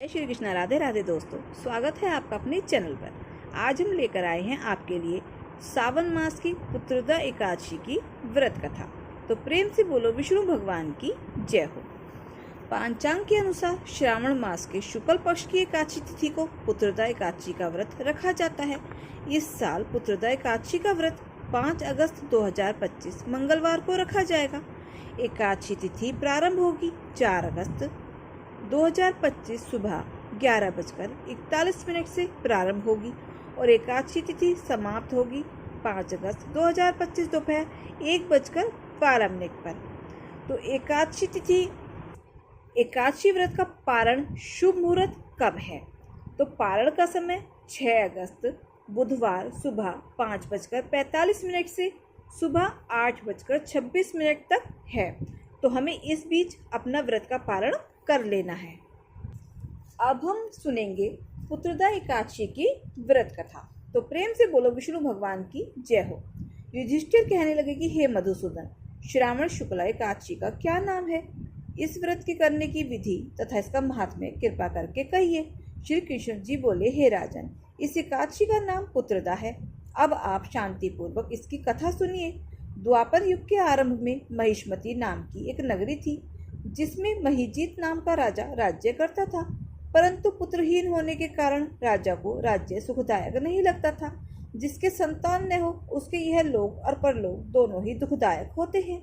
जय श्री कृष्णा। राधे राधे दोस्तों, स्वागत है आपका अपने चैनल पर। आज हम लेकर आए हैं आपके लिए सावन मास की पुत्रदा एकादशी की व्रत कथा। तो प्रेम से बोलो विष्णु भगवान की जय हो। पांचांग के अनुसार श्रावण मास के शुक्ल पक्ष की एकादशी तिथि को पुत्रदा एकादशी का व्रत रखा जाता है। इस साल पुत्रदा एकादशी का व्रत 5 अगस्त 2025 मंगलवार को रखा जाएगा। एकादशी तिथि प्रारंभ होगी 4 अगस्त 2025 सुबह 11:41 से प्रारंभ होगी और एकादशी तिथि समाप्त होगी 5 अगस्त 2025 दोपहर 1:12 पर। तो एकादशी व्रत का पारण शुभ मुहूर्त कब है? तो पारण का समय 6 अगस्त बुधवार सुबह 5:45 से सुबह 8:26 तक है। तो हमें इस बीच अपना व्रत का पारण कर लेना है। अब हम सुनेंगे पुत्रदा एकादशी की व्रत कथा। तो प्रेम से बोलो विष्णु भगवान की जय हो। युधिष्ठिर कहने लगे कि हे मधुसूदन, श्रावण शुक्ला एकादशी का क्या नाम है? इस व्रत के करने की विधि तथा इसका महात्म्य कृपा करके कहिए। श्री कृष्ण जी बोले, हे राजन, इस एकादशी का नाम पुत्रदा है। अब आप शांति पूर्वक इसकी कथा सुनिए। द्वापर युग के आरंभ में महिष्मती नाम की एक नगरी थी, जिसमें महिजीत नाम का राजा राज्य करता था। परंतु पुत्रहीन होने के कारण राजा को राज्य सुखदायक नहीं लगता था। जिसके संतान न हो उसके यह लोक और परलोक दोनों ही दुखदायक होते हैं।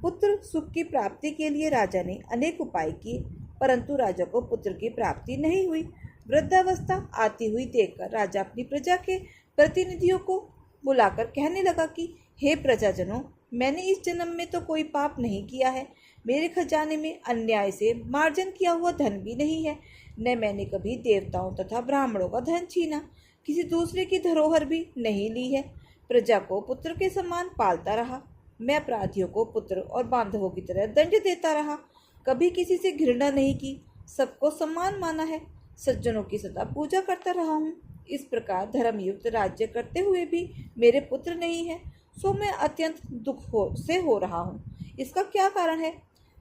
पुत्र सुख की प्राप्ति के लिए राजा ने अनेक उपाय किए, परंतु राजा को पुत्र की प्राप्ति नहीं हुई। वृद्धावस्था आती हुई देखकर राजा अपनी प्रजा के प्रतिनिधियों को बुलाकर कहने लगा कि हे प्रजाजनों, मैंने इस जन्म में तो कोई पाप नहीं किया है। मेरे खजाने में अन्याय से मार्जन किया हुआ धन भी नहीं है। न मैंने कभी देवताओं तथा ब्राह्मणों का धन छीना, किसी दूसरे की धरोहर भी नहीं ली है। प्रजा को पुत्र के समान पालता रहा। मैं अपराधियों को पुत्र और बांधवों की तरह दंड देता रहा। कभी किसी से घृणा नहीं की, सबको सम्मान माना है। सज्जनों की सदा पूजा करता रहा हूँ। इस प्रकार धर्मयुक्त राज्य करते हुए भी मेरे पुत्र नहीं है, सो मैं अत्यंत दुख से हो रहा हूँ। इसका क्या कारण है?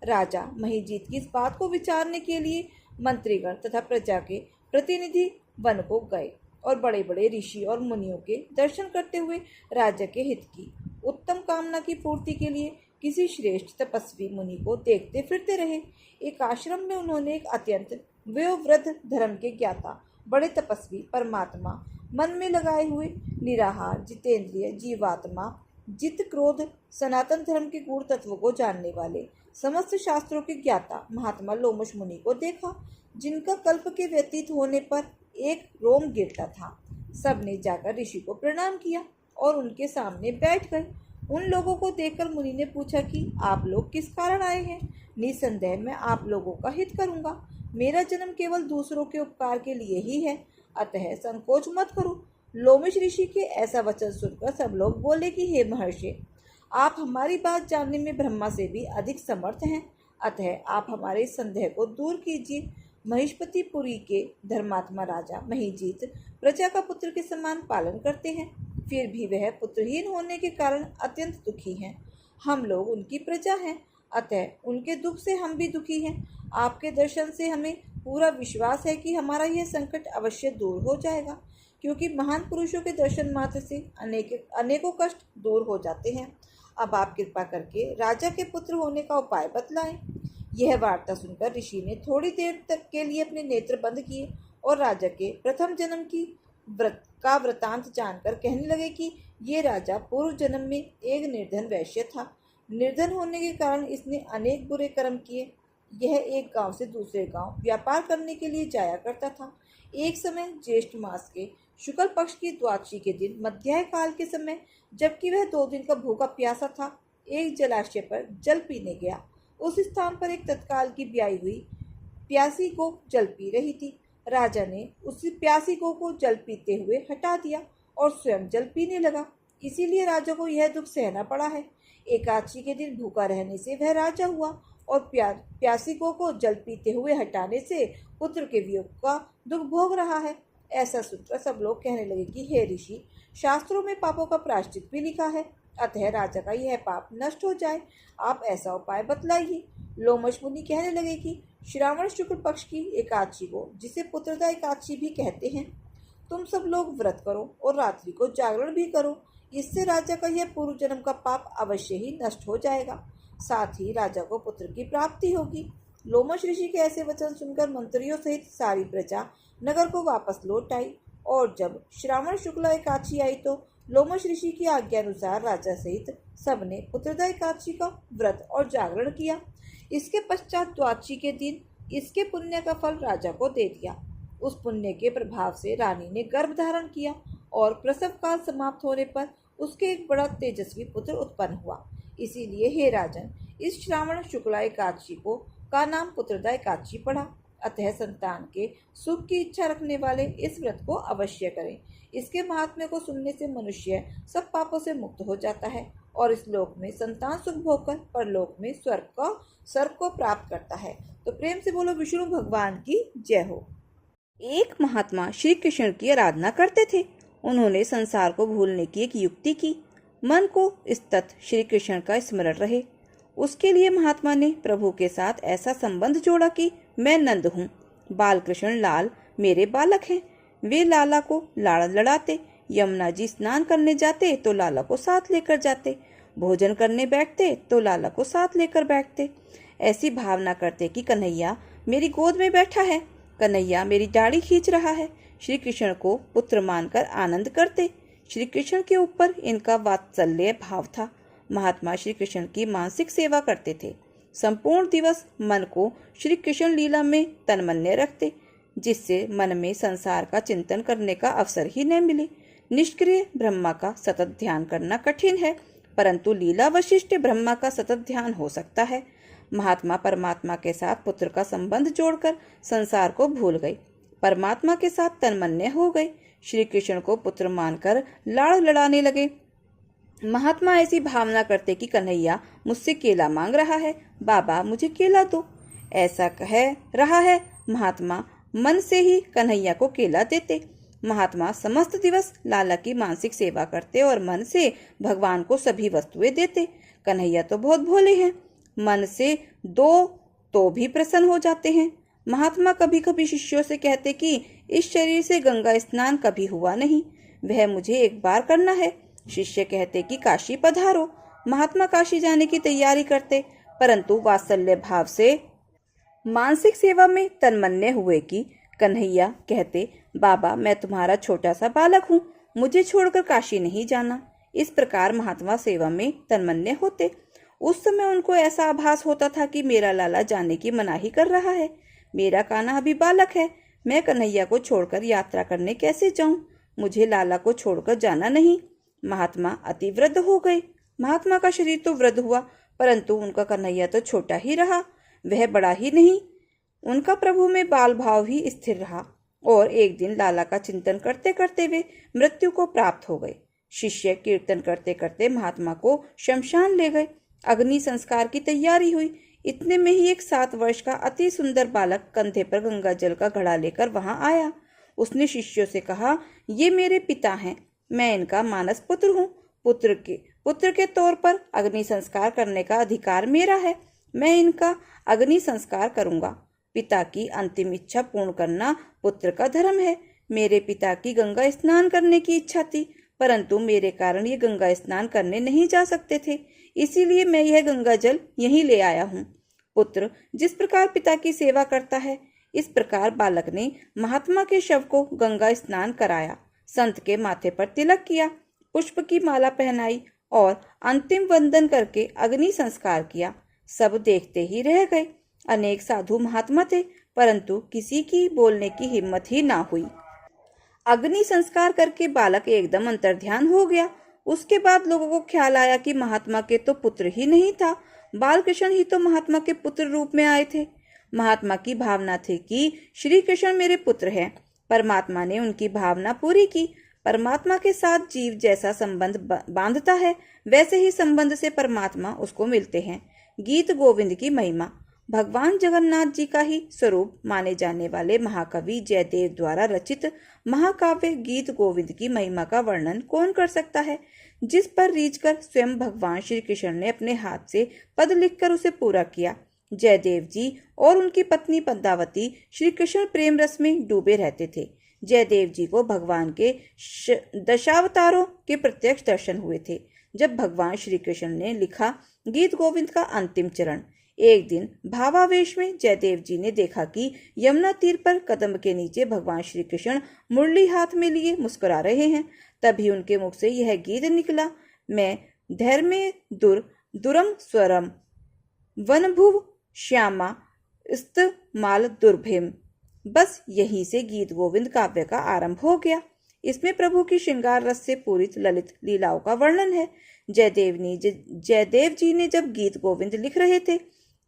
राजा महिजीत की इस बात को विचारने के लिए मंत्रीगण तथा प्रजा के प्रतिनिधि वन को गए और बड़े बड़े ऋषि और मुनियों के दर्शन करते हुए राजा के हित की उत्तम कामना की पूर्ति के लिए किसी श्रेष्ठ तपस्वी मुनि को देखते फिरते रहे। एक आश्रम में उन्होंने एक अत्यंत वयोवृद्ध धर्म के ज्ञाता बड़े तपस्वी परमात्मा, मन में लगाए हुए निराहार जितेंद्रिय जीवात्मा, जित क्रोध सनातन धर्म के गूढ़ तत्वों को जानने वाले समस्त शास्त्रों के ज्ञाता महात्मा लोमश मुनि को देखा, जिनका कल्प के व्यतीत होने पर एक रोम गिरता था। सबने जाकर ऋषि को प्रणाम किया और उनके सामने बैठ गए। उन लोगों को देखकर मुनि ने पूछा कि आप लोग किस कारण आए हैं? निसंदेह मैं आप लोगों का हित करूंगा। मेरा जन्म केवल दूसरों के उपकार के लिए ही है, अतः संकोच मत करो। लोमश ऋषि के ऐसा वचन सुनकर सब लोग बोले कि हे महर्षि, आप हमारी बात जानने में ब्रह्मा से भी अधिक समर्थ हैं, अतः आप हमारे संदेह को दूर कीजिए। महिष्मतीपुरी के धर्मात्मा राजा महिजीत प्रजा का पुत्र के समान पालन करते हैं, फिर भी वह पुत्रहीन होने के कारण अत्यंत दुखी हैं। हम लोग उनकी प्रजा हैं, अतः उनके दुख से हम भी दुखी हैं। आपके दर्शन से हमें पूरा विश्वास है कि हमारा यह संकट अवश्य दूर हो जाएगा, क्योंकि महान पुरुषों के दर्शन मात्र से अनेकों कष्ट दूर हो जाते हैं। अब आप कृपा करके राजा के पुत्र होने का उपाय बतलाएं। यह वार्ता सुनकर ऋषि ने थोड़ी देर तक के लिए अपने नेत्र बंद किए और राजा के प्रथम जन्म की वृतांत जानकर कहने लगे कि ये राजा पूर्व जन्म में एक निर्धन वैश्य था। निर्धन होने के कारण इसने अनेक बुरे कर्म किए। यह एक गांव से दूसरे गांव व्यापार करने के लिए जाया करता था। एक समय ज्येष्ठ मास के शुक्ल पक्ष की द्वादशी के दिन मध्याह्न काल के समय, जबकि वह 2 दिन का भूखा प्यासा था, एक जलाशय पर जल पीने गया। उस स्थान पर एक तत्काल की ब्याई हुई प्यासी गो जल पी रही थी। राजा ने उस प्यासी गो को जल पीते हुए हटा दिया और स्वयं जल पीने लगा। इसीलिए राजा को यह दुख सहना पड़ा है। एकादशी के दिन भूखा रहने से वह राजा हुआ और प्यासी को जल पीते हुए हटाने से पुत्र के वियोग का दुख भोग रहा है। ऐसा सुनकर सब लोग कहने लगे कि हे ऋषि, शास्त्रों में पापों का प्रायश्चित भी लिखा है, अतः राजा का यह पाप नष्ट हो जाए, आप ऐसा उपाय बतलाइए। लोमश मुनि कहने लगे कि श्रावण शुक्ल पक्ष की एकादशी को, जिसे पुत्रदा एकादशी भी कहते हैं, तुम सब लोग व्रत करो और रात्रि को जागरण भी करो। इससे राजा का यह पूर्व जन्म का पाप अवश्य ही नष्ट हो जाएगा, साथ ही राजा को पुत्र की प्राप्ति होगी। लोमश ऋषि के ऐसे वचन सुनकर मंत्रियों सहित सारी प्रजा नगर को वापस लौट आई, और जब श्रावण शुक्ला एकादशी आई तो लोमश ऋषि की आज्ञा अनुसार राजा सहित सबने पुत्रदा एकादशी का व्रत और जागरण किया। इसके पश्चात द्वादशी के दिन इसके पुण्य का फल राजा को दे दिया। उस पुण्य के प्रभाव से रानी ने गर्भ धारण किया और प्रसव काल समाप्त होने पर उसके एक बड़ा तेजस्वी पुत्र उत्पन्न हुआ। इसीलिए हे राजन, इस श्रावण शुक्ला एकादशी को का नाम पुत्रदा एकादशी पड़ा। अतः संतान के सुख की इच्छा रखने वाले इस व्रत को अवश्य करें। इसके महात्म्य को सुनने से मनुष्य सब पापों से मुक्त हो जाता है और इस लोक में संतान सुख भोगकर परलोक में स्वर्ग को प्राप्त करता है। तो प्रेम से बोलो विष्णु भगवान की जय हो। एक महात्मा श्री कृष्ण की आराधना करते थे। उन्होंने संसार को भूलने की एक युक्ति की। मन को सतत श्री कृष्ण का स्मरण रहे। उसके लिए महात्मा ने प्रभु के साथ ऐसा संबंध जोड़ा कि मैं नंद हूँ, बाल कृष्ण लाल मेरे बालक हैं। वे लाला को लाड़ लड़ाते, यमुना जी स्नान करने जाते तो लाला को साथ लेकर जाते, भोजन करने बैठते तो लाला को साथ लेकर बैठते। ऐसी भावना करते कि कन्हैया मेरी गोद में बैठा है, कन्हैया मेरी दाढ़ी खींच रहा है। श्री कृष्ण को पुत्र मानकर आनंद करते। श्री कृष्ण के ऊपर इनका वात्सल्य भाव था। महात्मा श्री कृष्ण की मानसिक सेवा करते थे। संपूर्ण दिवस मन को श्री कृष्ण लीला में तन्मन्य रखते, जिससे मन में संसार का चिंतन करने का अवसर ही न मिले। निष्क्रिय ब्रह्मा का सतत ध्यान करना कठिन है, परंतु लीला वशिष्ठ ब्रह्मा का सतत ध्यान हो सकता है। महात्मा परमात्मा के साथ पुत्र का संबंध जोड़कर संसार को भूल गए, परमात्मा के साथ तन्मन्य हो गए। श्री कृष्ण को पुत्र मानकर लाड़ लड़ाने लगे। महात्मा ऐसी भावना करते कि कन्हैया मुझसे केला मांग रहा है, बाबा मुझे केला दो, ऐसा कह रहा है। महात्मा मन से ही कन्हैया को केला देते। महात्मा समस्त दिवस लाला की मानसिक सेवा करते और मन से भगवान को सभी वस्तुएं देते। कन्हैया तो बहुत भोले हैं, मन से दो तो भी प्रसन्न हो जाते हैं। महात्मा कभी कभी शिष्यों से कहते कि इस शरीर से गंगा स्नान कभी हुआ नहीं, वह मुझे एक बार करना है। शिष्य कहते कि काशी पधारो। महात्मा काशी जाने की तैयारी करते, परंतु वात्सल्य भाव से मानसिक सेवा में तन्मन्य हुए कि कन्हैया कहते, बाबा मैं तुम्हारा छोटा सा बालक हूँ, मुझे छोड़कर काशी नहीं जाना। इस प्रकार महात्मा सेवा में तन्मन्य होते। उस समय उनको ऐसा आभास होता था कि मेरा लाला जाने की मनाही कर रहा है, मेरा कान्हा अभी बालक है, मैं कन्हैया को छोड़कर यात्रा करने कैसे जाऊं, मुझे लाला को छोड़कर जाना नहीं। महात्मा अति वृद्ध हो गए। महात्मा का शरीर तो वृद्ध हुआ, परंतु उनका कन्हैया तो छोटा ही रहा, वह बड़ा ही नहीं। उनका प्रभु में बाल भाव ही स्थिर रहा और एक दिन लाला का चिंतन करते करते वे मृत्यु को प्राप्त हो गए। शिष्य कीर्तन करते करते महात्मा को शमशान ले गए। अग्नि संस्कार की तैयारी हुई। इतने में ही एक 7 वर्ष का अति सुंदर बालक कंधे पर गंगा जल का घड़ा लेकर वहां आया। उसने शिष्यों से कहा, ये मेरे पिता हैं, मैं इनका मानस पुत्र हूँ। पुत्र के तौर पर अग्नि संस्कार करने का अधिकार मेरा है, मैं इनका अग्नि संस्कार करूंगा। पिता की अंतिम इच्छा पूर्ण करना पुत्र का धर्म है। मेरे पिता की गंगा स्नान करने की इच्छा थी, परंतु मेरे कारण ये गंगा स्नान करने नहीं जा सकते थे, इसीलिए मैं यह गंगा जल यहीं ले आया हूँ। पुत्र जिस प्रकार पिता की सेवा करता है, इस प्रकार बालक ने महात्मा के शव को गंगा स्नान कराया, संत के माथे पर तिलक किया, पुष्प की माला पहनाई और अंतिम वंदन करके अग्नि संस्कार किया। सब देखते ही रह गए। अनेक साधु महात्मा थे, परंतु किसी की बोलने की हिम्मत ही ना हुई। अग्नि संस्कार करके बालक एकदम अंतर्ध्यान हो गया। उसके बाद लोगों को ख्याल आया कि महात्मा के तो पुत्र ही नहीं था, बालकृष्ण ही तो महात्मा के पुत्र रूप में आए थे। महात्मा की भावना थी कि श्री कृष्ण मेरे पुत्र हैं। परमात्मा ने उनकी भावना पूरी की। परमात्मा के साथ जीव जैसा संबंध बांधता है, वैसे ही संबंध से परमात्मा उसको मिलते हैं। गीत गोविंद की महिमा। भगवान जगन्नाथ जी का ही स्वरूप माने जाने वाले महाकवि जयदेव द्वारा रचित महाकाव्य गीत गोविंद की महिमा का वर्णन कौन कर सकता है, जिस पर रीझकर स्वयं भगवान श्री कृष्ण ने अपने हाथ से पद लिखकर उसे पूरा किया। जयदेव जी और उनकी पत्नी पद्मावती श्री कृष्ण प्रेम रस में डूबे रहते थे। जयदेव जी को भगवान के दशावतारों के प्रत्यक्ष दर्शन हुए थे, जब भगवान श्री कृष्ण ने लिखा गीत गोविंद का अंतिम चरण। एक दिन भावावेश में जयदेव जी ने देखा कि यमुना तीर पर कदम के नीचे भगवान श्री कृष्ण मुरली हाथ में लिए मुस्कुरा रहे हैं। तभी उनके मुख से यह गीत निकला, मैं धैर्मे दुरम स्वरम वनभुव श्यामा स्तमाल दुर्भिम। बस यहीं से गीत गोविंद काव्य का आरंभ हो गया। इसमें प्रभु की श्रृंगार रस से पूरित ललित लीलाओं का वर्णन है। जयदेव जी ने जब गीत गोविंद लिख रहे थे,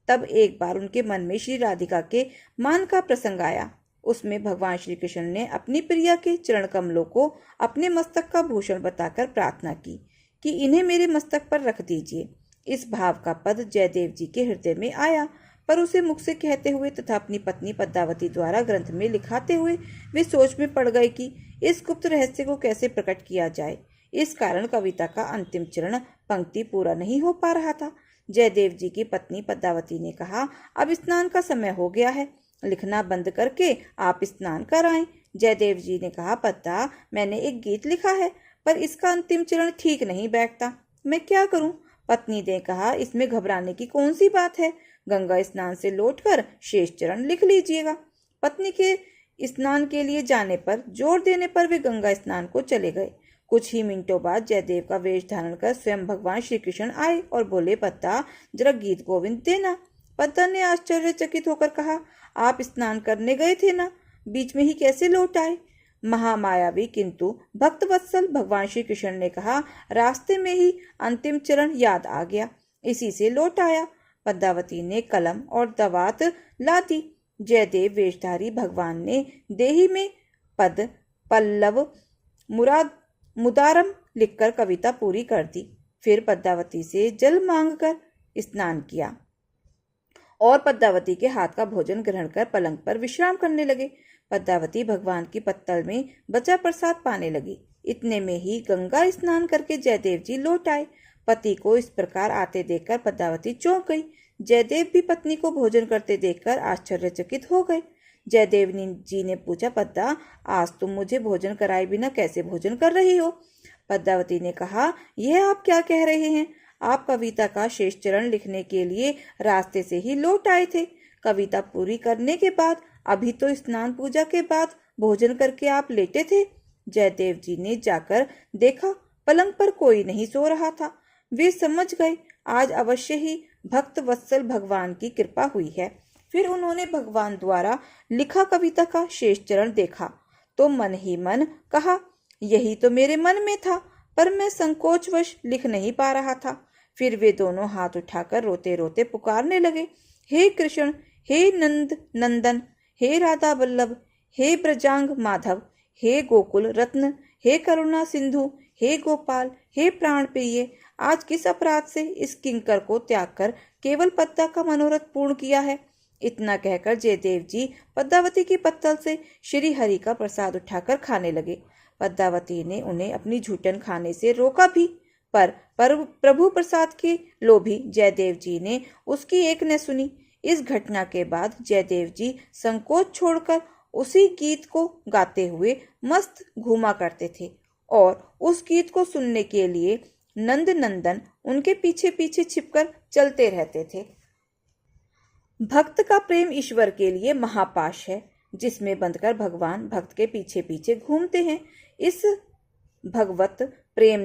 तब एक बार उनके मन में श्री राधिका के मान का प्रसंग आया। उसमें भगवान श्री कृष्ण ने अपनी प्रिया के चरण कमलों को अपने मस्तक का भूषण बताकर प्रार्थना की कि इन्हें मेरे मस्तक पर रख दीजिए। इस भाव का पद जयदेव जी के हृदय में आया, पर उसे मुख से कहते हुए तथा अपनी पत्नी पद्मावती द्वारा ग्रंथ में लिखाते हुए वे सोच में पड़ गए कि इस गुप्त रहस्य को कैसे प्रकट किया जाए। इस कारण कविता का अंतिम चरण पंक्ति पूरा नहीं हो पा रहा था। जयदेव जी की पत्नी पद्मावती ने कहा, अब स्नान का समय हो गया है, लिखना बंद करके आप स्नान कर आएं। जयदेव जी ने कहा, पद्मा, मैंने एक गीत लिखा है, पर इसका अंतिम चरण ठीक नहीं बैठता, मैं क्या करूं? पत्नी ने कहा, इसमें घबराने की कौन सी बात है, गंगा स्नान से लौटकर शेष चरण लिख लीजिएगा। पत्नी के स्नान के लिए जाने पर जोर देने पर वे गंगा स्नान को चले गए। कुछ ही मिनटों बाद जयदेव का वेश धारण कर स्वयं भगवान श्री कृष्ण आए और बोले, पद्मा, जरा गीत गोविंद देना। पद्मा ने आश्चर्यचकित होकर कहा, आप स्नान करने गए थे ना, बीच में ही कैसे लौट आए? महामायावी किंतु भक्त वत्सल भगवान श्री कृष्ण ने कहा, रास्ते में ही अंतिम चरण याद आ गया, इसी से लौट आया। पद्मावती ने कलम और दवात ला दी। जयदेव वेशधारी भगवान ने देही में पद पल्लव मुदारम लिखकर कविता पूरी कर दी। फिर पद्मावती से जल मांगकर स्नान किया और पद्मावती के हाथ का भोजन ग्रहण कर पलंग पर विश्राम करने लगे। पद्मावती भगवान की पत्तल में बचा प्रसाद पाने लगी। इतने में ही गंगा स्नान करके जयदेव जी लौट आए। पति को इस प्रकार आते देखकर पद्मावती चौंक गई। जयदेव भी पत्नी को भोजन करते देखकर आश्चर्यचकित हो गए। जयदेव जी ने पूछा, पद्मा, आज तुम मुझे भोजन कराए बिना कैसे भोजन कर रही हो? पद्मावती ने कहा, यह आप क्या कह रहे हैं? आप कविता का शेष चरण लिखने के लिए रास्ते से ही लौट आए थे। कविता पूरी करने के बाद अभी तो स्नान पूजा के बाद भोजन करके आप लेटे थे। जयदेव जी ने जाकर देखा, पलंग पर कोई नहीं सो रहा था। वे समझ गए आज अवश्य ही भक्त वत्सल भगवान की कृपा हुई है। फिर उन्होंने भगवान द्वारा लिखा कविता का शेष चरण देखा तो मन ही मन कहा, यही तो मेरे मन में था, पर मैं संकोचवश लिख नहीं पा रहा था। फिर वे दोनों हाथ उठाकर रोते रोते पुकारने लगे, हे कृष्ण, हे नंदन, हे राधा वल्लभ, हे ब्रजांग माधव, हे गोकुल रत्न, हे करुणा सिंधु, हे गोपाल, हे प्राण प्रिय, आज किस अपराध से इस किंकर को त्याग कर केवल पद्मा का मनोरथ पूर्ण किया है? इतना कहकर जयदेव जी पद्मावती की पत्तल से श्री हरि का प्रसाद उठाकर खाने लगे। पद्मावती ने उन्हें अपनी झूठन खाने से रोका भी, पर प्रभु प्रसाद के लोभी जयदेव जी ने उसकी एक न सुनी। इस घटना के बाद जयदेव जी संकोच छोड़कर उसी गीत को गाते हुए मस्त घूमा करते थे और उस गीत को सुनने के लिए नंद नंदन उनके पीछे पीछे छिपकर चलते रहते थे। भक्त का प्रेम ईश्वर के लिए महापाश है, जिसमें बंधकर भगवान भक्त के पीछे पीछे घूमते हैं। इस भगवत प्रेम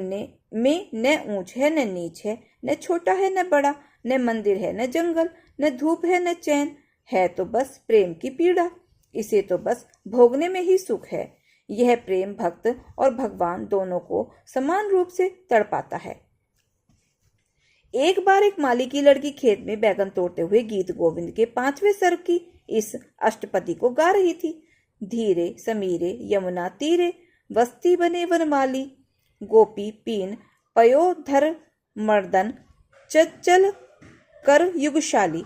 में न ऊंच है न नीच है, न छोटा है न बड़ा, न मंदिर है न जंगल, न धूप है न चैन, है तो बस प्रेम की पीड़ा। इसे तो बस भोगने में ही सुख है। यह प्रेम भक्त और भगवान दोनों को समान रूप से तड़पाता है। एक बार एक माली की लड़की खेत में बैगन तोड़ते हुए गीत गोविंद के 5वें सर्ग की इस अष्टपदी को गा रही थी। धीरे समीरे यमुना तीरे, वस्ती बने वनमाली, गोपी पीन पयोधर मर्दन, चंचल कर युगशाली,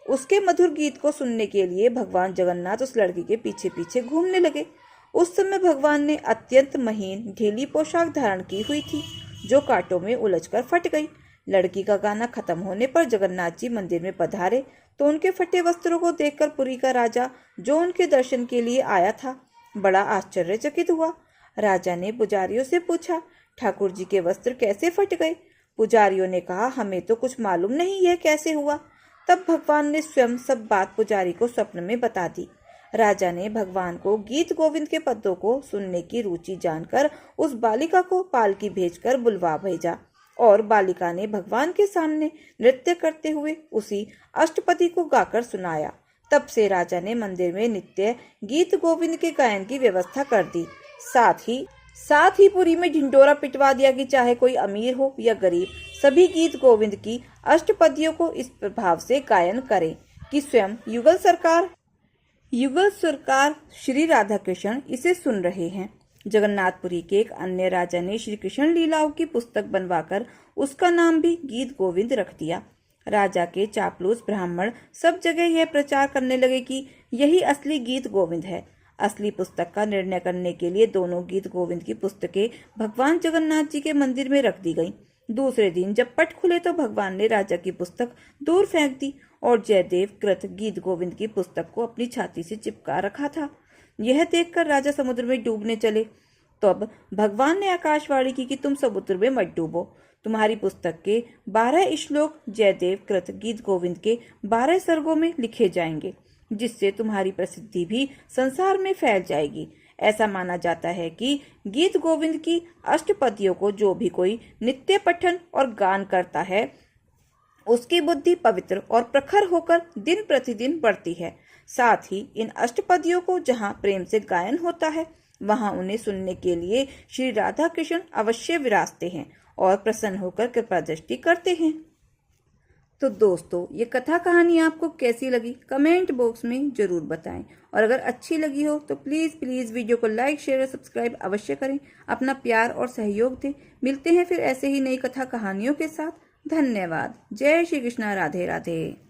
उसके मधुर गीत को सुनने के लिए भगवान जगन्नाथ उस लड़की के पीछे पीछे घूमने लगे। उस समय भगवान ने अत्यंत महीन ढीली पोशाक धारण की हुई थी, जो कांटों में उलझकर फट गई। लड़की का गाना खत्म होने पर जगन्नाथ जी मंदिर में पधारे तो उनके फटे वस्त्रों को देखकर पुरी का राजा, जो उनके दर्शन के लिए आया था, बड़ा आश्चर्यचकित हुआ। राजा ने पुजारियों से पूछा, ठाकुर जी के वस्त्र कैसे फट गए? पुजारियों ने कहा, हमें तो कुछ मालूम नहीं यह कैसे हुआ। तब भगवान ने स्वयं सब बात पुजारी को स्वप्न में बता दी। राजा ने भगवान को गीत गोविंद के पदों को सुनने की रुचि जानकर उस बालिका को पालकी भेजकर बुलवा भेजा और बालिका ने भगवान के सामने नृत्य करते हुए उसी अष्टपदी को गाकर सुनाया। तब से राजा ने मंदिर में नित्य गीत गोविंद के गायन की व्यवस्था कर दी। साथ ही पुरी में ढिंडोरा पिटवा दिया कि चाहे कोई अमीर हो या गरीब, सभी गीत गोविंद की अष्टपदियों को इस प्रभाव से गायन करें कि स्वयं युगल सरकार श्री राधा कृष्ण इसे सुन रहे हैं। जगन्नाथपुरी के एक अन्य राजा ने श्री कृष्ण लीलाओं की पुस्तक बनवाकर उसका नाम भी गीत गोविंद रख दिया। राजा के चापलूस ब्राह्मण सब जगह यह प्रचार करने लगे कि यही असली गीत गोविंद है। असली पुस्तक का निर्णय करने के लिए दोनों गीत गोविंद की पुस्तकें भगवान जगन्नाथ जी के मंदिर में रख दी गईं। दूसरे दिन जब पट खुले तो भगवान ने राजा की पुस्तक दूर फेंक दी और जयदेव कृत गीत गोविंद की पुस्तक को अपनी छाती से चिपका रखा था। यह देखकर राजा समुद्र में डूबने चले। तब भगवान ने आकाशवाणी की कि तुम समुद्र में मत डूबो। तुम्हारी पुस्तक के 12 श्लोक जयदेव कृत गीत गोविंद के 12 सर्गों में लिखे जाएंगे, जिससे तुम्हारी प्रसिद्धि भी संसार में फैल जाएगी। ऐसा माना जाता है कि गीत गोविंद की अष्टपदियों को जो भी कोई नित्य पठन और गान करता है, उसकी बुद्धि पवित्र और प्रखर होकर दिन प्रतिदिन बढ़ती है। साथ ही इन अष्टपदियों को जहाँ प्रेम से गायन होता है, वहाँ उन्हें सुनने के लिए श्री राधा कृष्ण अवश्य विराजते हैं और प्रसन्न होकर कृपा दृष्टि करते हैं। तो दोस्तों, ये कथा कहानी आपको कैसी लगी कमेंट बॉक्स में जरूर बताएं, और अगर अच्छी लगी हो तो प्लीज वीडियो को लाइक शेयर और सब्सक्राइब अवश्य करें। अपना प्यार और सहयोग दें। मिलते हैं फिर ऐसे ही नई कथा कहानियों के साथ। धन्यवाद। जय श्री कृष्णा। राधे राधे।